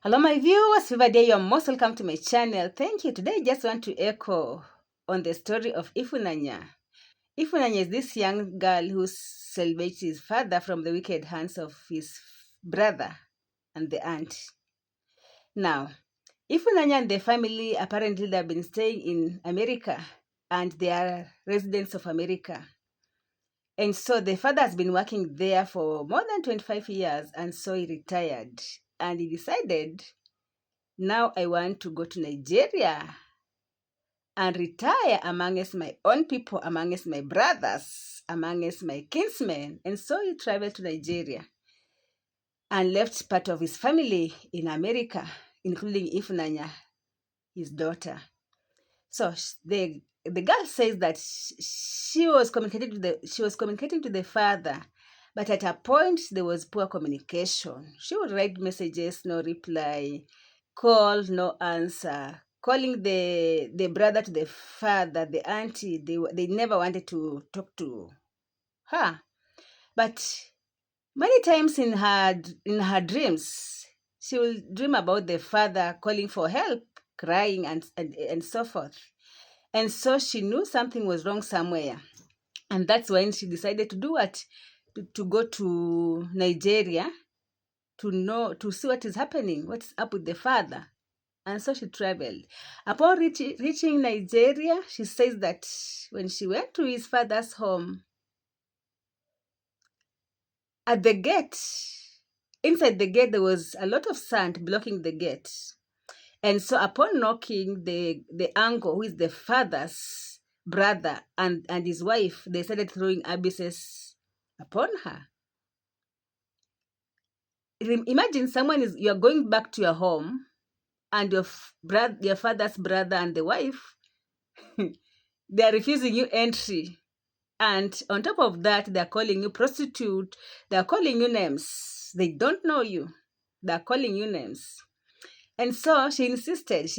Hello, my viewers. Every day you're most welcome to my channel. Thank you. Today, I just want to echo on the story of Ifunanya. Ifunanya is this young girl who salvaged his father from the wicked hands of his brother and the aunt. Now, Ifunanya and the family apparently have been staying in America, and they are residents of America. And so the father has been working there for more than 25 years, and so he retired. And he decided, now I want to go to Nigeria and retire amongst my own people, amongst my brothers, amongst my kinsmen. And so he traveled to Nigeria and left part of his family in America, including Ifunanya, his daughter. So the girl says that she was communicating to the father, but at a point there was poor communication. She would write messages, no reply, call, no answer. Calling the brother to the father, the auntie, they never wanted to talk to her. But many times in her dreams, she will dream about the father calling for help, crying, and so forth. And so she knew something was wrong somewhere. And that's when she decided to do what? To go to Nigeria to see what is happening, what's up with the father. And so she traveled. Upon reaching Nigeria, she says that when she went to his father's home, at the gate, inside the gate, there was a lot of sand blocking the gate. And so upon knocking, the uncle, who is the father's brother, and his wife, they started throwing abysses upon her. Imagine you're going back to your home, and your father's brother and the wife, they are refusing you entry. And on top of that, they're calling you prostitute. They're calling you names. They don't know you. They're calling you names. And so she insisted.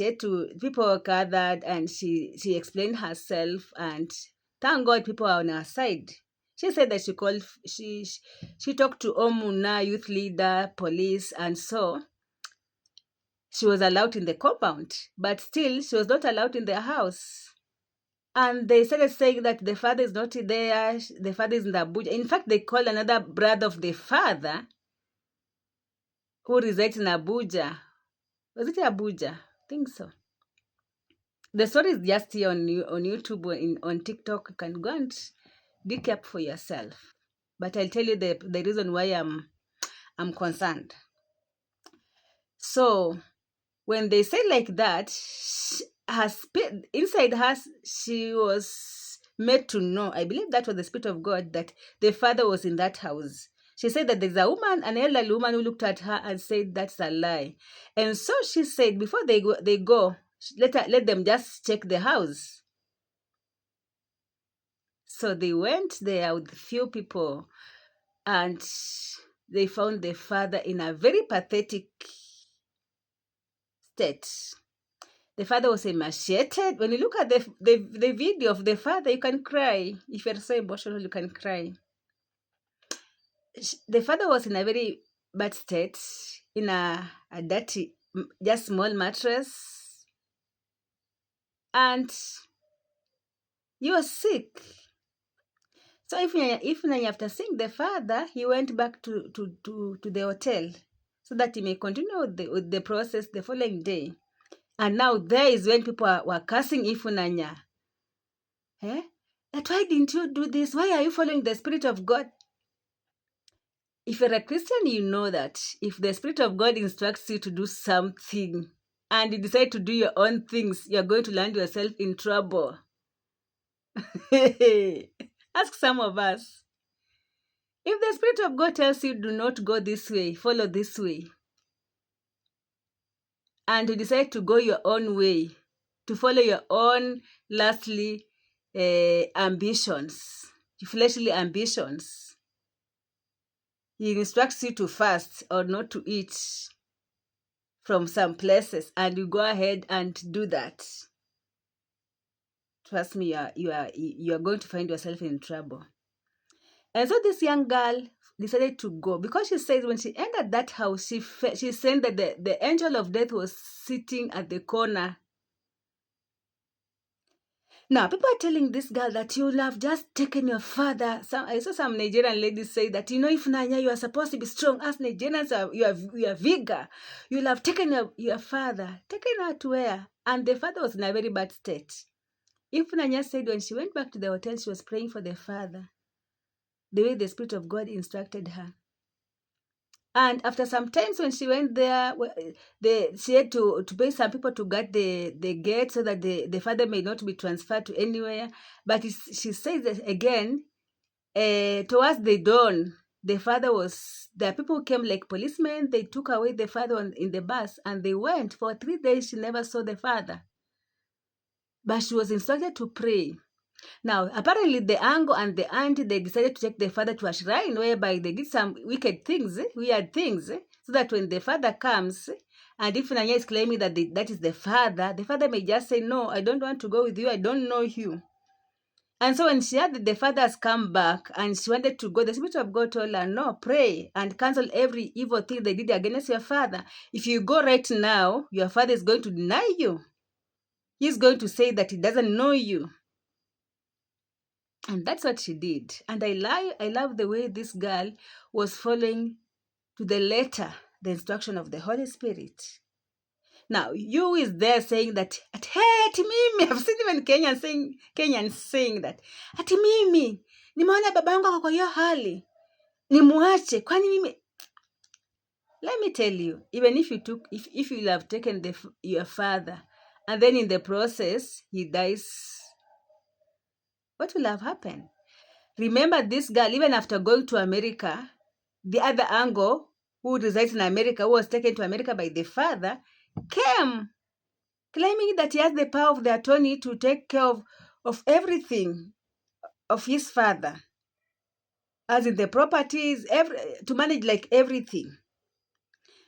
People gathered, and she explained herself, and thank God people are on her side. She said that she talked to Omuna, youth leader, police, and so she was allowed in the compound, but still she was not allowed in their house. And they started saying that the father is not there, the father is in Abuja. In fact, they called another brother of the father who resides in Abuja. Was it Abuja? I think so. The story is just here on YouTube or on TikTok. You can go and dig up for yourself. But I'll tell you the reason why I'm concerned. So when they say like that, inside her, she was made to know, I believe that was the Spirit of God, that the father was in that house. She said that there's a woman, an elderly woman, who looked at her and said that's a lie. And so she said, before they go, let them just check the house. So they went there with few people, and they found the father in a very pathetic state. The father was emaciated. When you look at the video of the father, you can cry. If you're so emotional, you can cry. The father was in a very bad state, in a dirty, just small mattress. And he was sick. So if after seeing the father, he went back to the hotel so that he may continue with the process the following day. And now there is when people were cursing Ifunanya. Eh? That why didn't you do this? Why are you following the Spirit of God? If you're a Christian, you know that if the Spirit of God instructs you to do something and you decide to do your own things, you're going to land yourself in trouble. Ask some of us. If the Spirit of God tells you, do not go this way, follow this way, and you decide to go your own way, to follow your own, lastly, ambitions, fleshly ambitions, he instructs you to fast or not to eat from some places, and you go ahead and do that. Trust me, you are going to find yourself in trouble. And so this young girl decided to go, because she says when she entered that house, she said that the angel of death was sitting at the corner. Now, people are telling this girl that you'll have just taken your father. I saw some Nigerian ladies say that, Ifunanya, you are supposed to be strong. As Nigerians, you are vigor. You'll have taken your father. Taken her to where? And the father was in a very bad state. Ifunanya said when she went back to the hotel, she was praying for the father, the way the Spirit of God instructed her. And after some times when she went there, she had to pay some people to guard the gate so that the father may not be transferred to anywhere. But she says that again, towards the dawn, the people who came like policemen, they took away the father in the bus, and they went. For 3 days, she never saw the father. But she was instructed to pray. Now, apparently the uncle and the auntie, they decided to take the father to a shrine whereby they did some weird things, so that when the father comes, and if Nanya is claiming that that is the father may just say, no, I don't want to go with you, I don't know you. And so when she heard that the father has come back and she wanted to go, the Spirit of God told her, no, pray and cancel every evil thing they did against your father. If you go right now, your father is going to deny you. He's going to say that he doesn't know you. And that's what she did. And I love the way this girl was following to the letter the instruction of the Holy Spirit. Now, you is there saying that, hey, Mimi, I've seen even Kenyans saying that, ati Mimi, nimeona baba yangu ako kwa hiyo hali, nimuache, kwani mimi. Let me tell you, even if you have taken your father, and then in the process, he dies, what will have happened? Remember, this girl, even after going to America, the other uncle who resides in America, who was taken to America by the father, came claiming that he has the power of the attorney to take care of everything of his father, as in the properties, to manage like everything.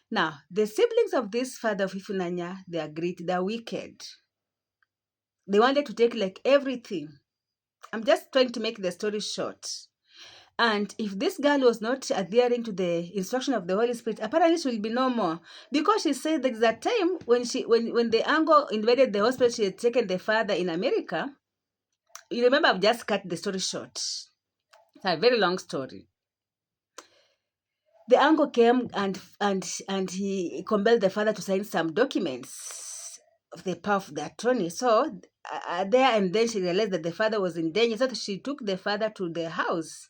Now, the siblings of this father of Ifunanya, they are great, they are wicked. They wanted to take like everything. I'm just trying to make the story short. And if this girl was not adhering to the instruction of the Holy Spirit, apparently she will be no more. Because she said that that time when the uncle invaded the hospital, she had taken the father in America. You remember, I've just cut the story short. It's a very long story. The uncle came and he compelled the father to sign some documents of the power of the attorney. So there and then she realized that the father was in danger. So she took the father to the house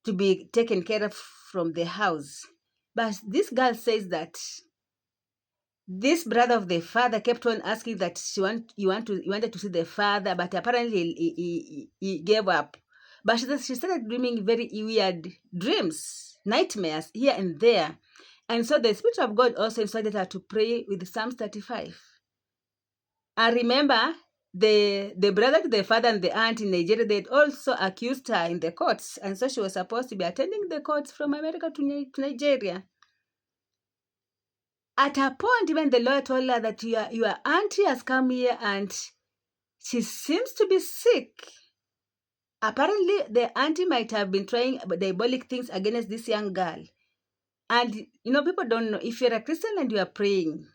to be taken care of from the house. But this girl says that this brother of the father kept on asking that he wanted to see the father, but apparently he gave up. But she started dreaming very weird dreams, nightmares here and there. And so the Spirit of God also instructed her to pray with Psalm 35. And remember, the brother to the father and the aunt in Nigeria, they also accused her in the courts. And so she was supposed to be attending the courts from America to Nigeria. At a point, even the lawyer told her that your auntie has come here and she seems to be sick. Apparently, the auntie might have been trying diabolic things against this young girl. And, people don't know. If you're a Christian and you are praying,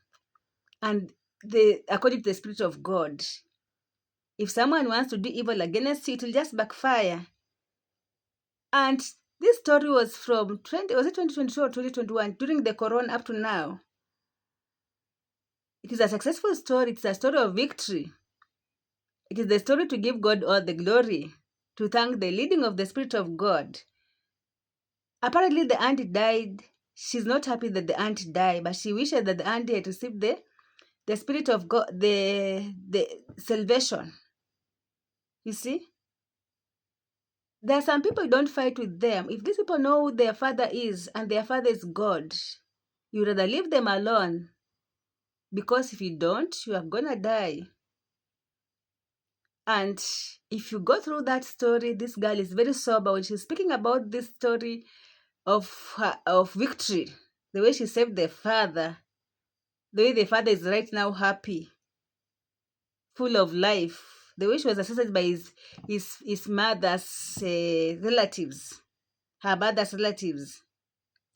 and according to the Spirit of God, if someone wants to do evil against you, it will just backfire. And this story was from 2022 or 2021, during the corona up to now. It is a successful story. It's a story of victory. It is the story to give God all the glory, to thank the leading of the Spirit of God. Apparently, the auntie died. She's not happy that the auntie died, but she wishes that the auntie had received the Spirit of God, the salvation. You see? There are some people, you don't fight with them. If these people know who their father is, and their father is God, you rather leave them alone. Because if you don't, you are going to die. And if you go through that story, this girl is very sober when she's speaking about this story of victory. The way she saved the father. The way the father is right now happy. Full of life. The way she was assisted by his mother's relatives. her mother's relatives.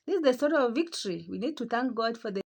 This is the story of victory. We need to thank God for the